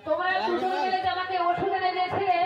তোমরা দুজন মিলে আমাকে ওষুধ এনে দিয়েছিলে।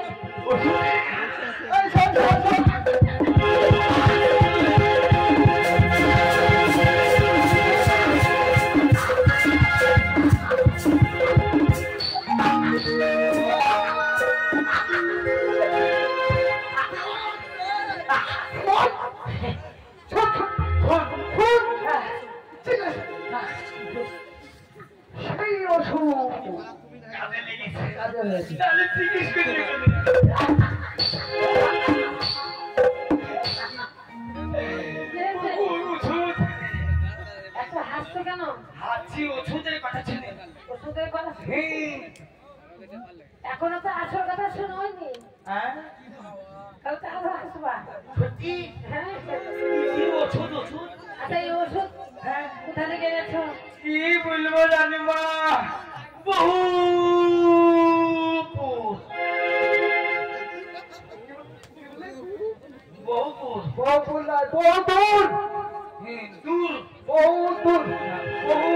কালকে আবার আসবা সত্যি হ্যাঁ কি ওষুধ ওষুধ আচ্ছা এই ওষুধ হ্যাঁ কোথা থেকে এনেছো কি বলবো রানীমা বহু বহু না বহু দূর দূর বহু দূর বহু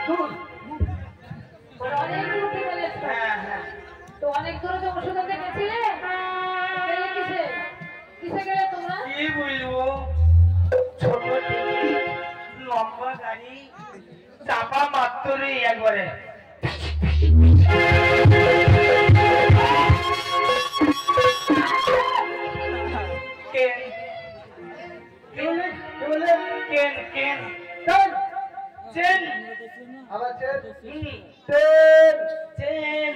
দূর অনেক দূর থেকে এনেছো হ্যাঁ হ্যাঁ তো অনেক দূরে তো ওষুধ আনতে গেছিলে গেলে কিসে কিসে গেলে তোমরা কি বলবো ছোট থেকে লম্বা গাড়ি চাপা মাত্রই একবারে কেন কেন কেন চেন চেন আবার চেন হুম চেন চেন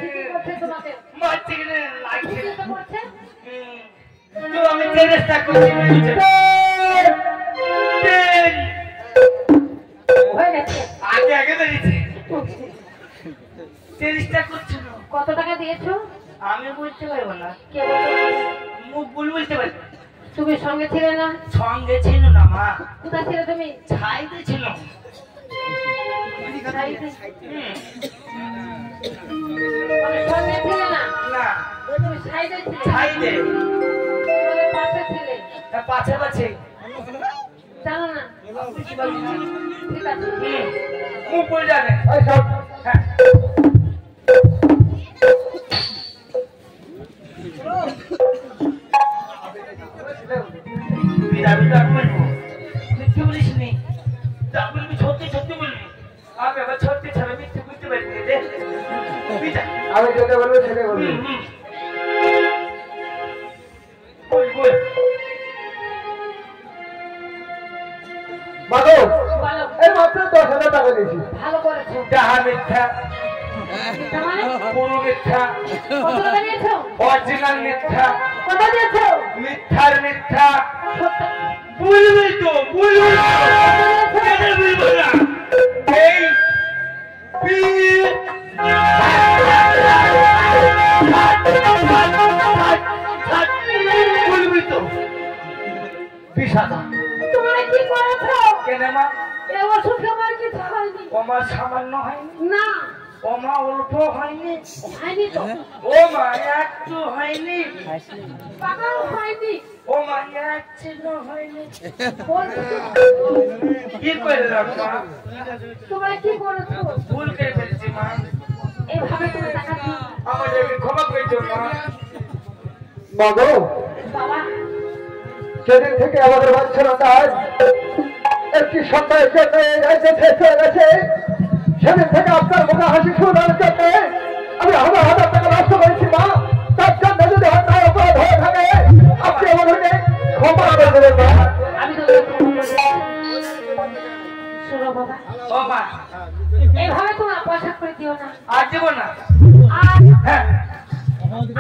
কি করছে তোমাকে মারছে কিনা লাগছে কি তো করছে তো আমি চেষ্টা করছি চেন হয়ে গেছে আগে আগে দাঁড়িয়েছে চেষ্টা করছিল কত টাকা দিয়েছো আমি বলতে পারবো না কে বলতে মুখ ভুল বলতে পারবো তুমি সঙ্গে ছিলে না সঙ্গে ছিল না মা কোথায় ছিলে তুমি ছাইতে ছিল সাইডে। হুম মানে সঙ্গে ছিলে না না তুমি সাইডে ছিলে ছাইতে তোমাদের পাশে ছিলে তা পাছে পাছে জানো না ঠিক আছে হুম মুখ ভুল জানে এই সব হ্যাঁ আমি তো বলবো মিথ্যে বলিস নি যা বলবি সত্যি সত্যি বলবি আমি আবার সত্যি ছাড়া মিথ্যে বুঝতে পারি না রে আমি যেটা বলবো সেটা বলবি হুম হুম বল বল মাগো বলো এই মাত্র 10,000 টাকা দিয়েছি ভালো করেছো যাহা মিথ্যা তার মানে পুরো মিথ্যা কত টাকা নিয়েছো অরিজিনাল মিথ্যা কত দিয়েছো মিথ্যার মিথ্যা সত্য বলবি তো বলবি না কেন বলবো না এই বলবি তো 20,000 তোমরা কি করেছো কেন মা এই ওষুধ খাবার কিছু হয়নি ওমা সামান্য হয়নি না ওমা অল্প হয়নি হয়নি তো ও মা একটু হয়নি পাকাও হয়নি ও মা এক চিহ্ন হয়নি বলছো কি করলাম মা তোমরা কি করেছো ভুল করে ফেলেছি মা এইভাবে তুমি টাকা দিও আমাদেরকে ক্ষমা করে দিও মা মাগো বাবা যেদিন থেকে আমাদের বাচ্চারা আজ একটি সন্তানের জন্য এসেছে চলে গেছে সেদিন থেকে আপনার মুখে হাসি শোনার জন্য আমি হাজার টাকা নষ্ট করেছি মা তার জন্য যদি অন্যায় অপরাধ হয়ে থাকে আপনি আমাদেরকে ক্ষমা করে দেবেন মা আমি তো শোনো বাবা ও মা এইভাবে তোমরা পয়সা করে দিও না আর দেবো না আর হ্যাঁ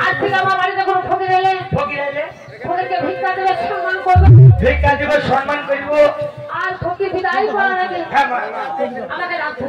আজ থেকে আমার বাড়িতে কোনো ঠকে গেলে ঠকি এলে ওদেরকে ভিক্ষা দেবে সম্মান করবে ভিক্ষা দেব সম্মান করব আর ঠকি বিদায় করার আগে হ্যাঁ মা আমাকে রাখবে